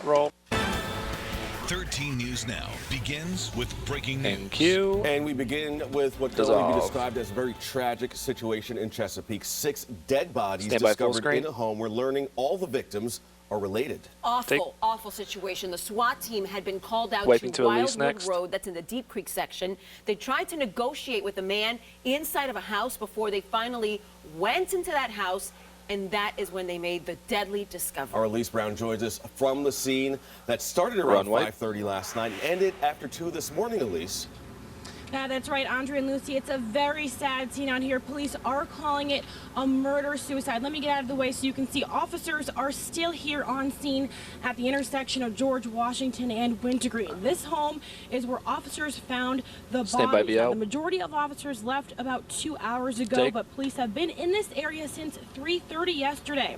Roll. 13 News Now begins with breaking news. Thank you. And we begin with what can only be described as a very tragic situation in Chesapeake. 6 dead bodies discovered in a home. We're learning all the victims are related. Awful situation. The SWAT team had been called out to Wildwood Road, that's in the Deep Creek section. They tried to negotiate with a man inside of a house before they finally went into that house, and that is when they made the deadly discovery. Our Elise Brown joins us from the scene. That started around 5:30 last night and ended after 2 this morning, Elise. Yeah, that's right, Andre and Lucy. It's a very sad scene out here. Police are calling it a murder-suicide. Let me get out of the way so you can see officers are still here on scene at the intersection of George Washington and Wintergreen. This home is where officers found the body. The majority of officers left about 2 hours ago, but police have been in this area since 3:30 yesterday.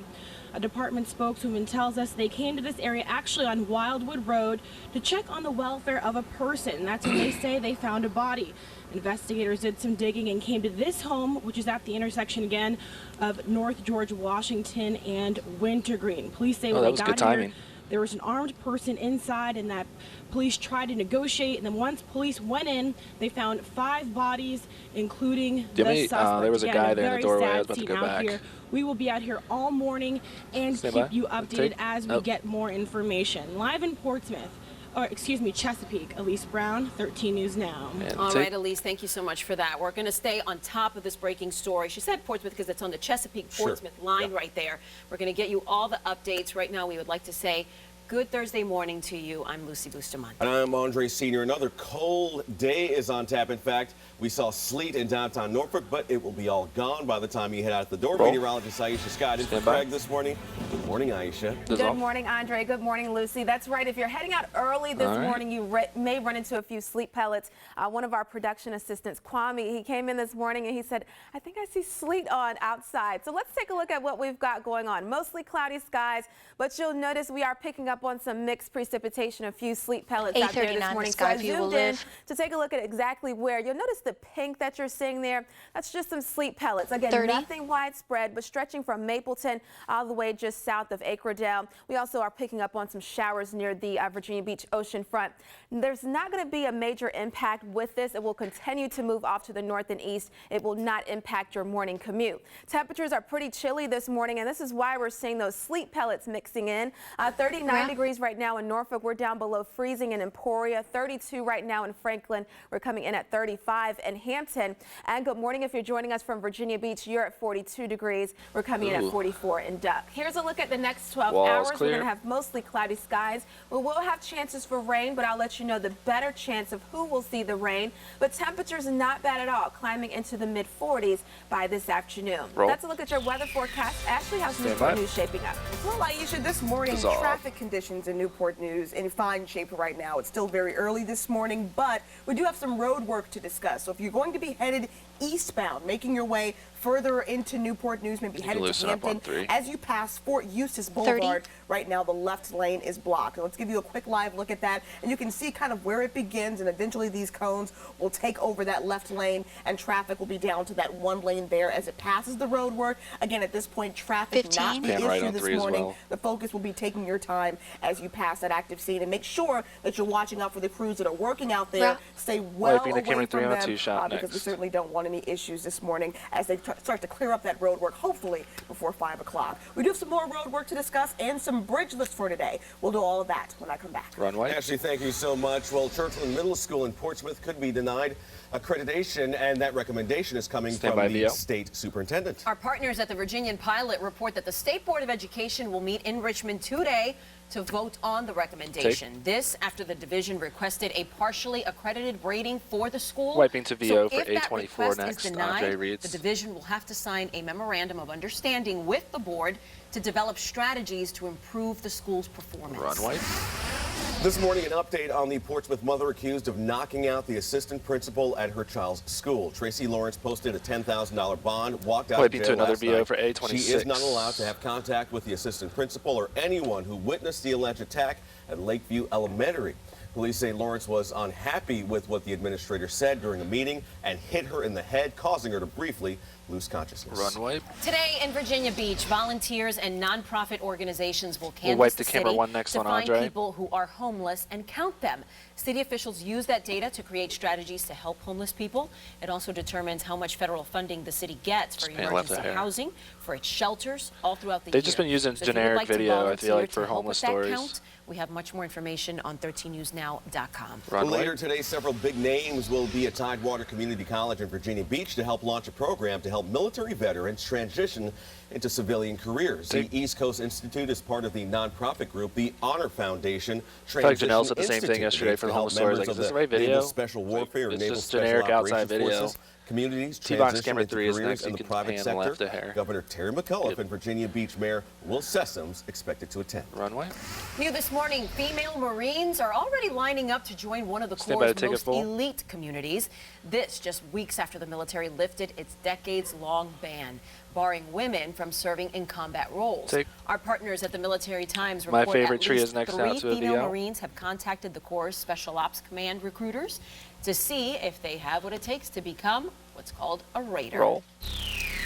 A department spokeswoman tells us they came to this area actually on Wildwood Road to check on the welfare of a person. That's when they say they found a body. Investigators did some digging and came to this home, which is at the intersection again of North George Washington and Wintergreen. Police say when they got here, there was an armed person inside and that police tried to negotiate, and then once police went in, they found 5 bodies, including the suspect. There was a guy there in the doorway. I was about to go back. Here. We will be out here all morning and keep you updated as we get more information. Live in Portsmouth, or excuse me, Chesapeake, Elise Brown, 13 News Now. All right, Elise, thank you so much for that. We're going to stay on top of this breaking story. She said Portsmouth because it's on the Chesapeake-Portsmouth line right there. We're going to get you all the updates. Right now, we would like to say good Thursday morning to you. I'm Lucy Bustamante. And I'm Andre Sr. Another cold day is on tap. In fact, we saw sleet in downtown Norfolk, but it will be all gone by the time you head out the door. Meteorologist Aisha Scott is for Craig this morning. Good morning, Aisha. Good morning, Andre. Good morning, Lucy. That's right. If you're heading out early this morning, you may run into a few sleet pellets. One of our production assistants, Kwame, he came in this morning and he said, I think I see sleet on outside. So let's take a look at what we've got going on. Mostly cloudy skies, but you'll notice we are picking up on some mixed precipitation, a few sleet pellets out there this morning. So I zoomed in to take a look at exactly where. You'll notice the pink that you're seeing there. That's just some sleet pellets. Again, nothing widespread, but stretching from Mapleton all the way just south of Acredale. We also are picking up on some showers near the Virginia Beach ocean front. There's not going to be a major impact with this. It will continue to move off to the north and east. It will not impact your morning commute. Temperatures are pretty chilly this morning, and this is why we're seeing those sleet pellets mixing in. 39 degrees right now in Norfolk. We're down below freezing in Emporia. 32 right now in Franklin. We're coming in at 35 in Hampton. And good morning if you're joining us from Virginia Beach. You're at 42 degrees. We're coming in at 44 in Duck. Here's a look at the next 12 hours. We're going to have mostly cloudy skies. We will have chances for rain, but I'll let you know the better chance of who will see the rain. But temperatures not bad at all, climbing into the mid-40s by this afternoon. That's a look at your weather forecast. Ashley, how's Newport News shaping up? Well, Aisha, this morning, traffic conditions in Newport News in fine shape right now. It's still very early this morning, but we do have some road work to discuss. So if you're going to be headed eastbound, making your way further into Newport News, maybe headed to Hampton, as you pass Fort Eustis Boulevard, right now the left lane is blocked. Let's give you a quick live look at that, and you can see kind of where it begins, and eventually these cones will take over that left lane, and traffic will be down to that one lane there as it passes the road work. Again, at this point, traffic not the issue this morning. The focus will be taking your time as you pass that active scene, and make sure that you're watching out for the crews that are working out there. Stay well away from them, because we certainly don't want any issues this morning as they start to clear up that road work, hopefully before 5 o'clock. We do have some more road work to discuss and some bridge lists for today. We'll do all of that when I come back. Ashley, thank you so much. Well, Churchland Middle School in Portsmouth could be denied accreditation, and that recommendation is coming from the state superintendent. Our partners at the Virginian Pilot report that the State Board of Education will meet in Richmond today to vote on the recommendation. This after the division requested a partially accredited rating for the school. Wiping to VO for if that A24 request next. is denied, Andre reads. the division will have to sign a memorandum of understanding with the board to develop strategies to improve the school's performance. This morning, an update on the Portsmouth mother accused of knocking out the assistant principal at her child's school. Tracy Lawrence posted a $10,000 bond, walked out of jail last night. for A26. She is not allowed to have contact with the assistant principal or anyone who witnessed the alleged attack at Lakeview Elementary. Police say Lawrence was unhappy with what the administrator said during a meeting and hit her in the head, causing her to briefly lose consciousness. Runway. Today in Virginia Beach, volunteers and nonprofit organizations will canvass wipe the the camera city one next to on find Andre. people who are homeless and count them. City officials use that data to create strategies to help homeless people. It also determines how much federal funding the city gets for emergency housing, for its shelters, all throughout the year. They've just been using So if you would generic like to video, I feel like, volunteer for to help homeless with that stories. count, we have much more information on 13newsnow.com. Later today, several big names will be at Tidewater Community College in Virginia Beach to help launch a program to help military veterans transition into civilian careers. The East Coast Institute is part of the nonprofit group, the Honor Foundation. I feel like Janelle said the same thing yesterday for the homeless stories. Like, is this the right video? Naval Special Warfare and Naval just Special generic outside Operations video. Forces. Communities T-Box transition camera into 3 is careers next. in You the can private pan sector. left the hair. Governor Terry McAuliffe and Virginia Beach Mayor Will Sessoms expected to attend. Runway. New this morning, female Marines are already lining up to join one of the Stand by Corps' to take it most full. elite communities. This just weeks after the military lifted its decades-long ban, barring women from serving in combat roles. Our partners at the Military Times report My favorite at tree least is next 3 out to a female VO. Marines have contacted the Corps' Special Ops Command recruiters to see if they have what it takes to become what's called a Raider. Roll.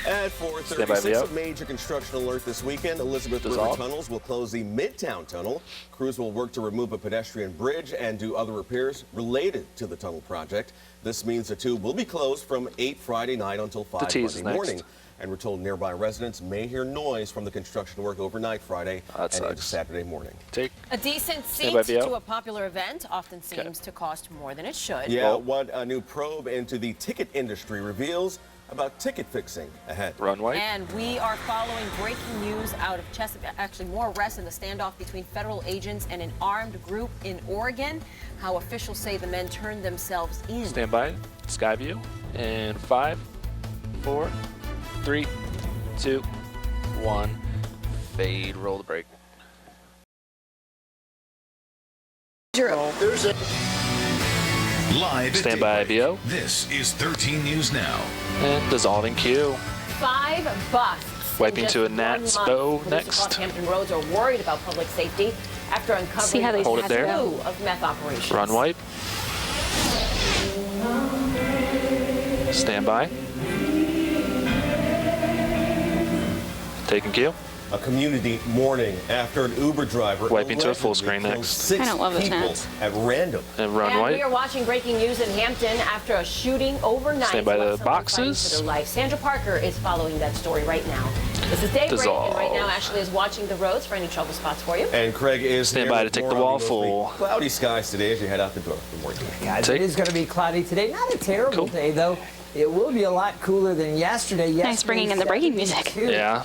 At Stand by, 4:36, VO. a major construction alert this weekend. Elizabeth River Dissolve. Tunnels will close the Midtown Tunnel. Crews will work to remove a pedestrian bridge and do other repairs related to the tunnel project. This means the tube will be closed from 8 Friday night until 5 tease is Monday next. morning. And we're told nearby residents may hear noise from the construction work overnight Friday and into Saturday morning. A decent seat by, VO. to a popular event often seems to cost more than it should. Yeah, what a new probe into the ticket industry reveals about ticket fixing ahead. Runway. And we are following breaking news out of Chesapeake. Actually, more arrests in the standoff between federal agents and an armed group in Oregon. How officials say the men turned themselves in. Stand by. Skyview. And 5, 4, 3, 2, 1. Fade. Roll the brake. There's a live. Stand by, VO. This is 13 News Now. And dissolving Q. 5 busts. Wiping in to a just Nats 1 month. bow Police next. across Hampton roads are worried about public safety after uncovering a Hold it there. slew of meth operations. Run wipe. Stand by. Taking Q. A community mourning after an Uber driver Wiping to a full allegedly screen killed next. 6 I don't love this people Nats. at random. And run And white. we are watching breaking news in Hampton after a shooting overnight. Stand by the left someone fighting boxes. for their life. Sandra Parker is following that story right now. This is Daybreak, Dissolve. and right now Ashley is watching the roads for any trouble spots for you. And Craig is Stand here by to with take more the on wall mostly full. Cloudy skies today as you head out the door. Good morning. Guys, Take. it is going to be cloudy today. Not a terrible day, though. It will be a lot cooler than yesterday. Nice bringing in the breaking music. 72. Yeah.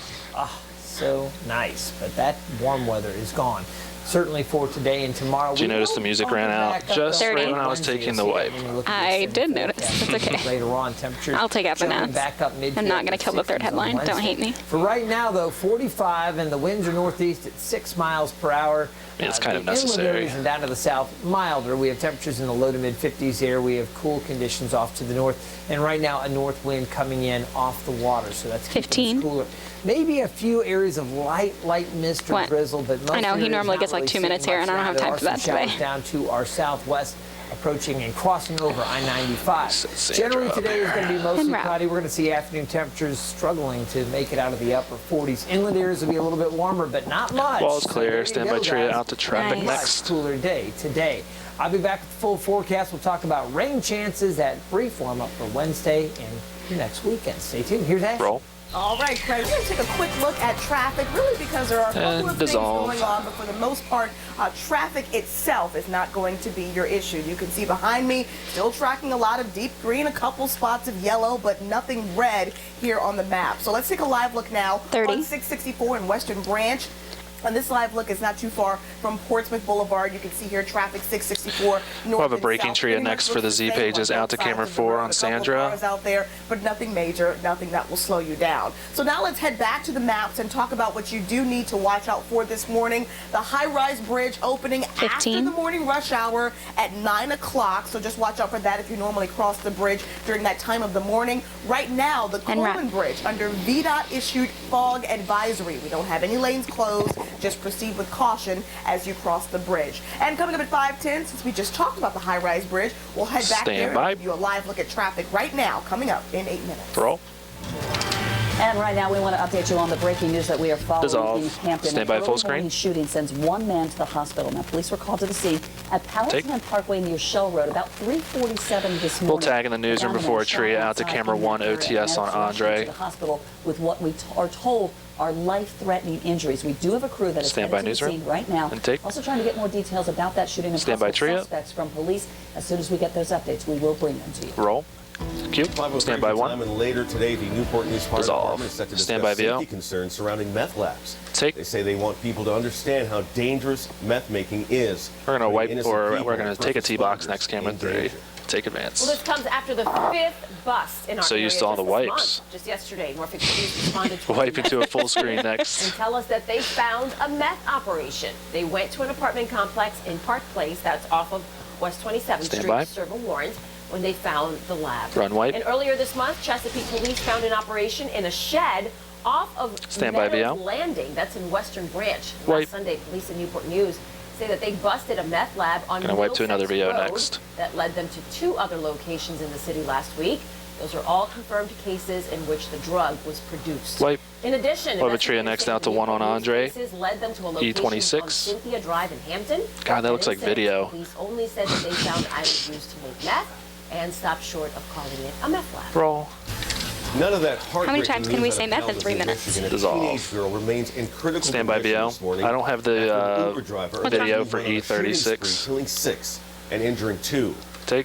So nice, but that warm weather is gone. Certainly for today and tomorrow. Did you We notice will the music bump ran it out back up just to right when I was Wednesday. taking the You'll see wipe? it when you look at I this did in the notice. forecast. It's okay. Later on, temperatures I'll take out the jumping Nats. back up mid- I'm not going to kill the third 60s on headline. Don't Wednesday. hate me. For right now, though, 45, and the winds are northeast at 6 miles per hour. I mean, it's kind of the inland necessary. areas and down to the south, milder. We have temperatures in the low to mid 50s here. We have cool conditions off to the north, and right now a north wind coming in off the water, so that's keeping 15. us cooler. Maybe a few areas of light mist or What? drizzle, but most I know, he areas normally not gets like really 2 minutes seeing here, and I don't much have time now. for There that are some showers today. down to our southwest, approaching and crossing over I-95. Sandra Generally up today is going to be mostly And wrap. cloudy. We're going to see afternoon temperatures struggling to make it out of the upper 40s. Inland areas will be a little bit warmer, but not much. Wall's So clear. there you Stand go, by Tria guys. out to traffic Nice. next. Much cooler day today. I'll be back with the full forecast. We'll talk about rain chances, that brief warm-up for Wednesday and your next weekend. Stay tuned. Here's Ashley. Roll. All right, Craig, we're going to take a quick look at traffic, really because there are a couple And of things dissolve. going on, but for the most part, traffic itself is not going to be your issue. You can see behind me, still tracking a lot of deep green, a couple spots of yellow, but nothing red here on the map. So let's take a live look now 30. on 664 in Western Branch. And this live look is not too far from Portsmouth Boulevard. You can see here traffic 664 north. We'll have a and breaking south. tria Pretty much next for looks the the Z same pages. on Out both to sides camera of the 4 road. on A couple of Sandra. cars out there, but nothing major, nothing that will slow you down. So now let's head back to the maps and talk about what you do need to watch out for this morning. The high-rise bridge opening 15. after the morning rush hour at 9 o'clock. So just watch out for that if you normally cross the bridge during that time of the morning. Right now, the And wrap. Coleman Bridge under VDOT issued fog advisory. We don't have any lanes closed. Just proceed with caution as you cross the bridge. And coming up at 5:10, since we just talked about the high-rise bridge, we'll head back there and give you a live look at traffic right now, coming up in 8 minutes. Roll. And right now, we want to update you on the breaking news that we are following in Hampton. Stand by full screen. Early shooting sends one man to the hospital. Now, police were called to the scene at Palatine Parkway near Shell Road about 3:47 this morning. We'll tag in the newsroom before a tree out to camera 1 OTS on Andre. To the hospital with what we are told are life-threatening injuries. We do have a crew that is headed to the scene right now. Also trying to get more details about that shooting and possible suspects from police. As soon as we get those updates, we will bring them to you. Roll. Q. Stand by 1. And later today, the Newport News Fire Department is set to discuss safety concerns surrounding meth labs. They say they want people to understand how dangerous meth making is. We're going to wipe, or we're going to take a T-box next camera 3. Take advance. Well, this comes after the 5th bust in our area. You saw the wipes. Just yesterday, Norfolk police responded to wipe into a full screen next. And tell us that they found a meth operation. They went to an apartment complex in Park Place, that's off of West 27th Street, serving warrants, when they found the lab. Run wipe. And earlier this month, Chesapeake police found an operation in a shed off of Meadows Landing. That's in Western Branch. Last Sunday, police in Newport News say that they busted a meth lab on Middlesex Road that led them to 2 other locations in the city last week. Those are all confirmed cases in which the drug was produced. In addition, Tria next out to 1 on Andre. Led them to a location E26. on Cynthia Drive in Hampton. God, that looks like video. Police only said that they found items used to make meth and stopped short of calling it a meth lab. Roll. None of that How many times can we say meth in 3 minutes? Dissolve. Girl remains in critical Stand by VO. I don't have the video for E36. Killing 6 and injuring 2.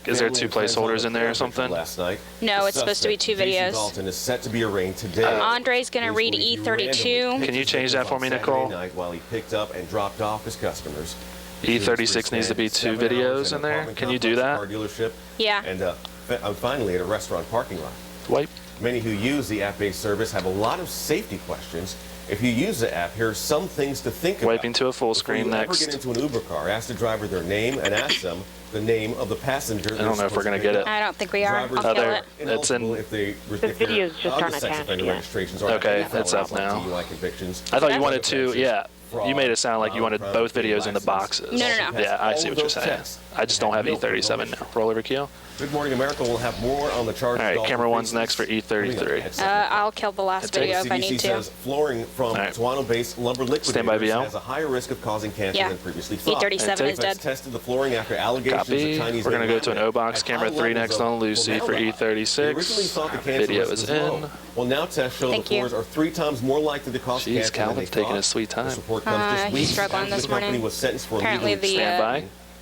Is there 2 placeholders in there or something? Last night. No, it's supposed to be 2 videos. Dalton is set to be arraigned today. Andre's going to read E32. Can you change that for me, Nicole? While he picked up and dropped off his customers. E36 needs to be 2 videos in there. Can you do that? Yeah. And finally at a restaurant parking lot. Wipe. Many who use the app-based service have a lot of safety questions. If you use the app, here are some things to think about. Wiping to a full screen next. If you ever get into an Uber car, ask the driver their name and ask them the name of the passenger. I don't know if we're going to get it. I don't think we are. I'll kill it. It's in. The video's just aren't attached yet. Okay, it's up now. I thought you wanted to, yeah. You made it sound like you wanted both videos in the boxes. No. Yeah, I see what you're saying. I just don't have E37 now. Roll over, Keo. Good Morning America will have more on the charges. All right, camera 1's next for E33. I'll kill the last video if I need to. Says flooring from Toronto-based lumber liquidators has a higher risk of causing cancer than previously thought. E37 is dead. Tested the flooring after allegations of Chinese. We're going to go to an O-box, camera 3 next on Lucy for E36. Video is in. Well, now tests show the floors are 3 times more likely to cause cancer. Jeez, Calvin's taking his sweet time. This report comes just weeks struggling this morning. company was sentenced for Apparently the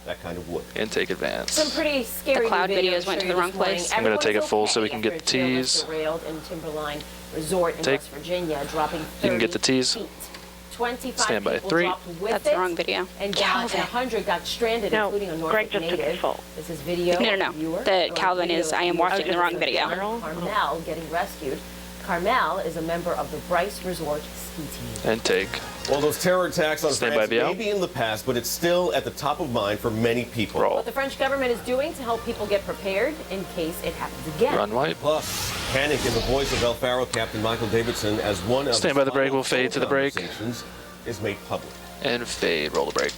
that kind of wood. And take advance. Some pretty scary cloud videos went to the wrong place. I'm going to take it full so we can get the T's. Derailed in Timberline Resort in West Virginia, dropping 30 You can get the T's. feet. 25 Stand by people 3. dropped with That's the wrong video. And 100 got stranded, including a Norfolk native. This is video. No. The Calvin is, I am watching the wrong video. Carmel getting rescued. Carmel is a member of the Bryce Resort ski team. And take. Well, those terror attacks on France may be in the past, but it's still at the top of mind for many people. What the French government is doing to help people get prepared in case it happens again. Run white. Plus, panic in the voice of El Faro Captain Michael Davidson as one of Stand by the break. We'll fade to the break. Is made public. And fade. Roll the break.